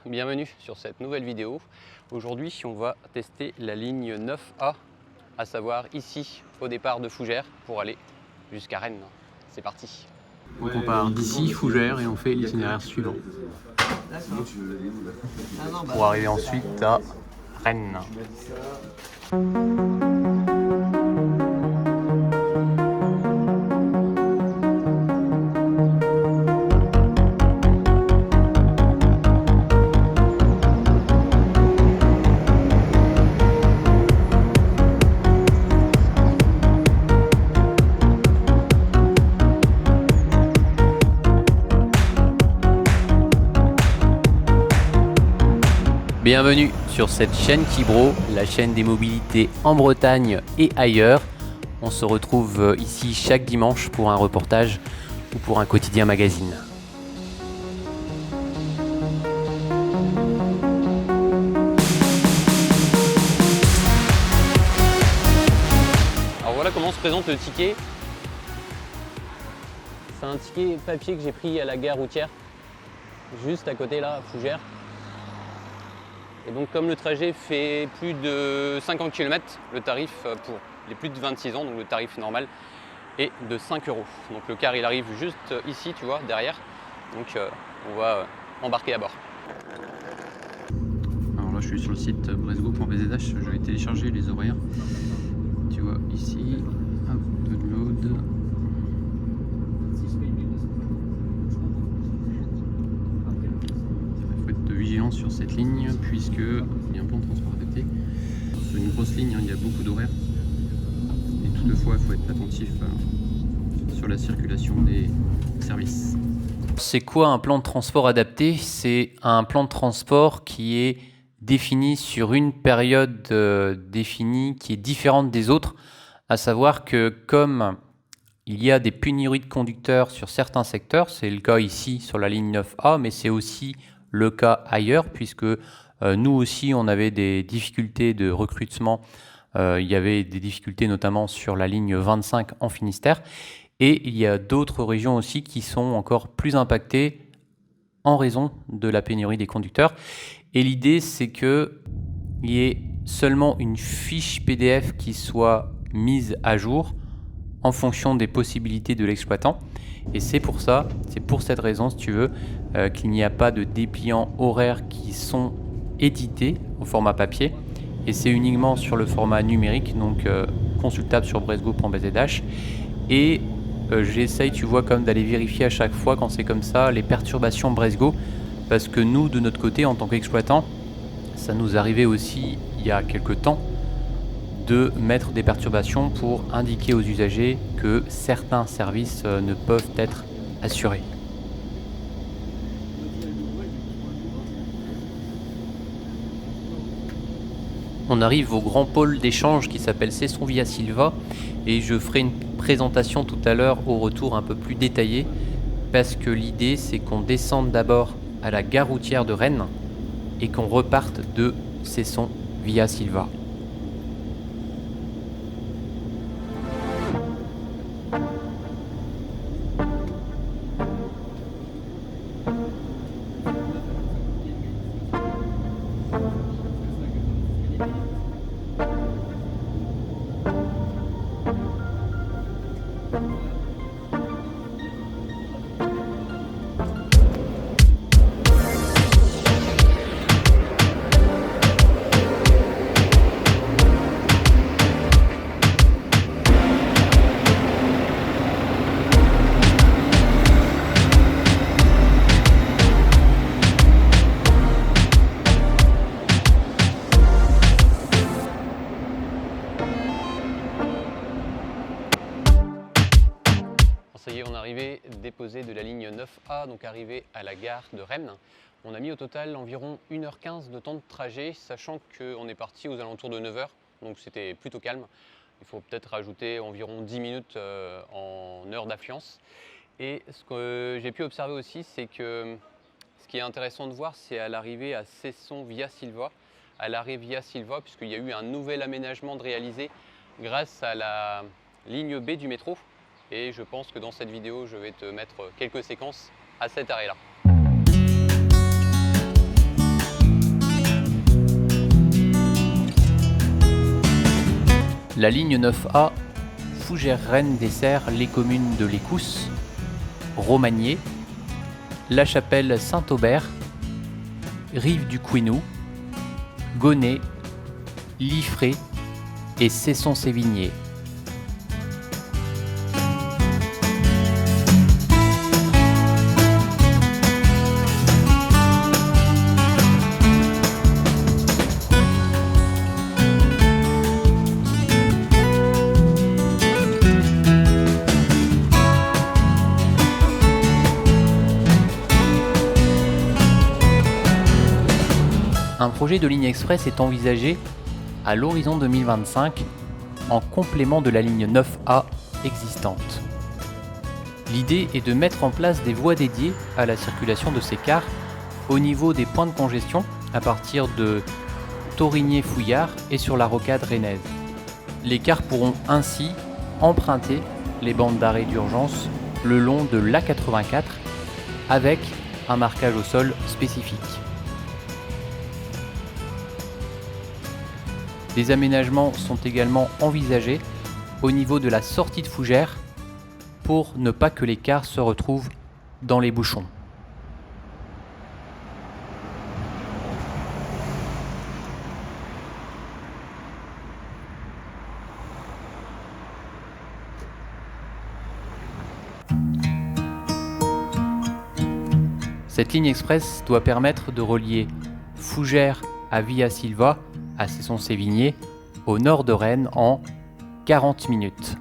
bienvenue sur cette nouvelle vidéo. Aujourd'hui, on va tester la ligne 9A, à savoir ici, au départ de Fougères, pour aller jusqu'à Rennes. C'est parti. Donc on part d'ici, Fougères, et on fait l'itinéraire suivant. Pour arriver ensuite à Rennes. Bienvenue sur cette chaîne Kibro, la chaîne des mobilités en Bretagne et ailleurs. On se retrouve ici chaque dimanche pour un reportage ou pour un quotidien magazine. Alors voilà comment se présente le ticket. C'est un ticket papier que j'ai pris à la gare routière, juste à côté là, à Fougères. Et donc comme le trajet fait plus de 50 km, le tarif pour les plus de 26 ans, donc le tarif normal, est de 5 €. Donc le car il arrive juste ici, tu vois, derrière. Donc on va embarquer à bord. Alors là je suis sur le site bresgo.bzh, je vais télécharger les horaires. Tu vois ici, hop, download. Vigilant sur cette ligne puisqu'il y a un plan de transport adapté. C'est une grosse ligne, il y a beaucoup d'horaires et toutefois il faut être attentif sur la circulation des services. C'est quoi un plan de transport adapté? C'est un plan de transport qui est défini sur une période définie qui est différente des autres, à savoir que comme il y a des pénuries de conducteurs sur certains secteurs, c'est le cas ici sur la ligne 9A, mais c'est aussi le cas ailleurs, puisque nous aussi on avait des difficultés de recrutement, il y avait des difficultés notamment sur la ligne 25 en Finistère, et il y a d'autres régions aussi qui sont encore plus impactées en raison de la pénurie des conducteurs. Et l'idée c'est qu'il y ait seulement une fiche PDF qui soit mise à jour en fonction des possibilités de l'exploitant. Et c'est pour ça, c'est pour cette raison, si tu veux, qu'il n'y a pas de dépliants horaires qui sont édités au format papier. Et c'est uniquement sur le format numérique, donc consultable sur bresgo.bzh. Et j'essaye, tu vois, comme d'aller vérifier à chaque fois quand c'est comme ça, les perturbations Bresgo. Parce que nous, de notre côté, en tant qu'exploitant, ça nous arrivait aussi il y a quelques temps de mettre des perturbations pour indiquer aux usagers que certains services ne peuvent être assurés. On arrive au grand pôle d'échange qui s'appelle Cesson Via Silva et je ferai une présentation tout à l'heure au retour un peu plus détaillée parce que l'idée c'est qu'on descende d'abord à la gare routière de Rennes et qu'on reparte de Cesson Via Silva. Ça y est, on est arrivé déposé de la ligne 9A, donc arrivé à la gare de Rennes. On a mis au total environ 1h15 de temps de trajet, sachant qu'on est parti aux alentours de 9h, donc c'était plutôt calme. Il faut peut-être rajouter environ 10 minutes en heure d'affluence. Et ce que j'ai pu observer aussi, c'est que ce qui est intéressant de voir, c'est à l'arrivée à Cesson Via Silva, puisqu'il y a eu un nouvel aménagement de réalisé grâce à la ligne B du métro. Et je pense que dans cette vidéo, je vais te mettre quelques séquences à cet arrêt-là. La ligne 9A Fougères-Rennes dessert les communes de l'Écousse, Romagné, La Chapelle-Saint-Aubert, Rive du Couesnou, Gonnet, Liffré et Cesson-Sévigné. Un projet de ligne express est envisagé à l'horizon 2025 en complément de la ligne 9A existante. L'idée est de mettre en place des voies dédiées à la circulation de ces cars au niveau des points de congestion à partir de Thorigné-Fouillard et sur la rocade rennaise. Les cars pourront ainsi emprunter les bandes d'arrêt d'urgence le long de l'A84 avec un marquage au sol spécifique. Des aménagements sont également envisagés au niveau de la sortie de Fougères pour ne pas que les cars se retrouvent dans les bouchons. Cette ligne express doit permettre de relier Fougères à Via Silva à Cesson-Sévigné, au nord de Rennes, en 40 minutes.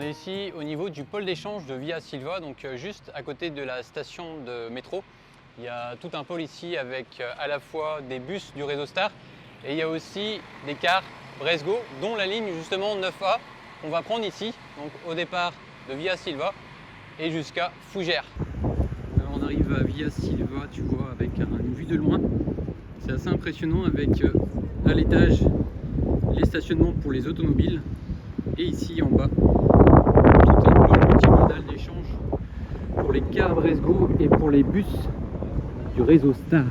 Ici au niveau du pôle d'échange de Via Silva, donc juste à côté de la station de métro. Il y a tout un pôle ici avec à la fois des bus du réseau Star et il y a aussi des cars Bresgo, dont la ligne justement 9A qu'on va prendre ici, donc au départ de Via Silva et jusqu'à Fougères. Alors on arrive à Via Silva, tu vois, avec une vue de loin. C'est assez impressionnant avec à l'étage les stationnements pour les automobiles et ici en bas tout un bloc multimodal d'échange pour les cars Bresgo et pour les bus du réseau Star.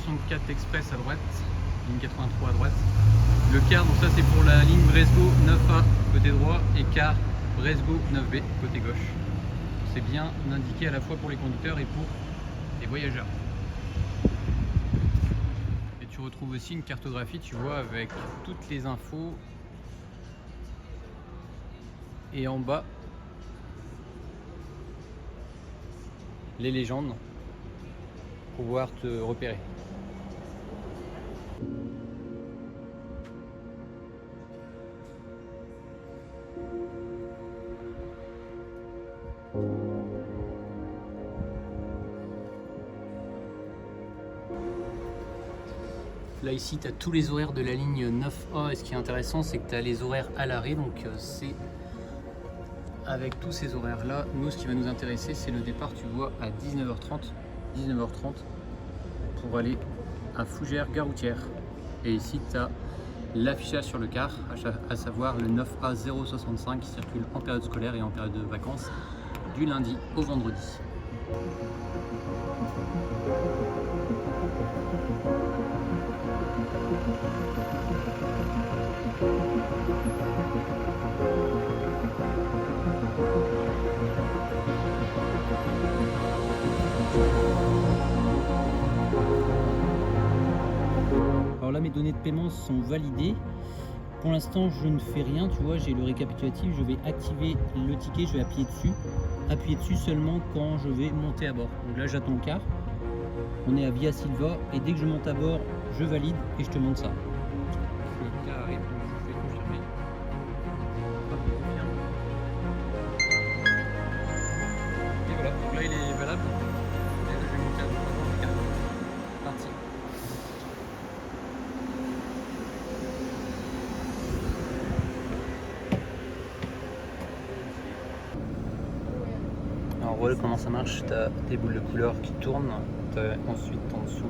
64 Express à droite, ligne 83 à droite. Le quart, donc ça c'est pour la ligne Bresgau 9A côté droit et quart Bresgau 9B côté gauche. C'est bien indiqué à la fois pour les conducteurs et pour les voyageurs. Et tu retrouves aussi une cartographie, tu vois, avec toutes les infos. Et en bas, les légendes pour pouvoir te repérer. Là ici tu as tous les horaires de la ligne 9A et ce qui est intéressant c'est que tu as les horaires à l'arrêt, donc c'est avec tous ces horaires là, nous ce qui va nous intéresser c'est le départ, tu vois, à 19h30 pour aller à Fougères Gare Routière. Et ici tu as l'affichage sur le car, à savoir le 9A 065 qui circule en période scolaire et en période de vacances du lundi au vendredi. Alors là, mes données de paiement sont validées. Pour l'instant, je ne fais rien, tu vois, j'ai le récapitulatif, je vais activer le ticket, je vais appuyer dessus seulement quand je vais monter à bord. Donc là, j'attends le car. On est à Via Silva et dès que je monte à bord, je valide et je te montre ça. Le car arrive, donc je fais confirmer. Hop, confirme. Et voilà, donc là il est valable. Et là, je vais monter à bord du car. C'est parti. Alors voilà comment ça marche, tu as des boules de couleur qui tournent, tu as ensuite en dessous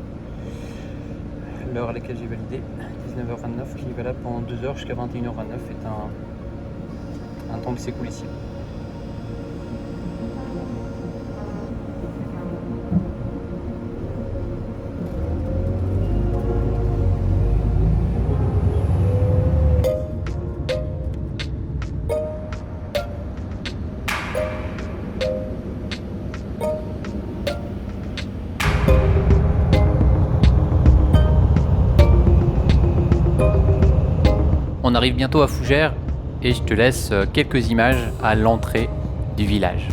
l'heure à laquelle j'ai validé, 19h29, qui est valable pendant 2 heures jusqu'à 21h29, est un temps qui s'écoule ici. On arrive bientôt à Fougères et je te laisse quelques images à l'entrée du village.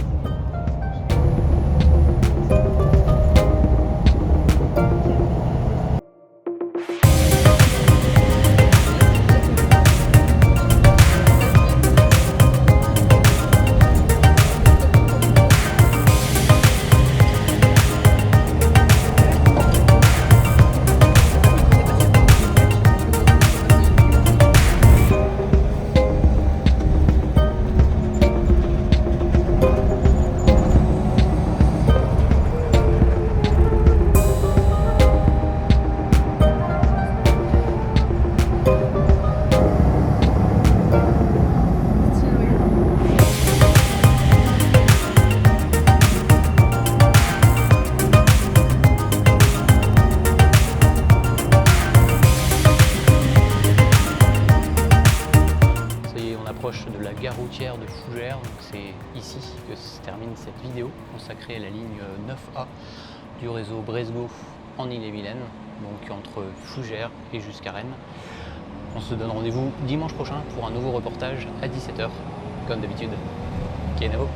De la gare routière de Fougères, donc c'est ici que se termine cette vidéo consacrée à la ligne 9A du réseau Bresgau en Ille-et-Vilaine, donc entre Fougères et jusqu'à Rennes. On se donne rendez-vous dimanche prochain pour un nouveau reportage à 17h, comme d'habitude. Kenavo.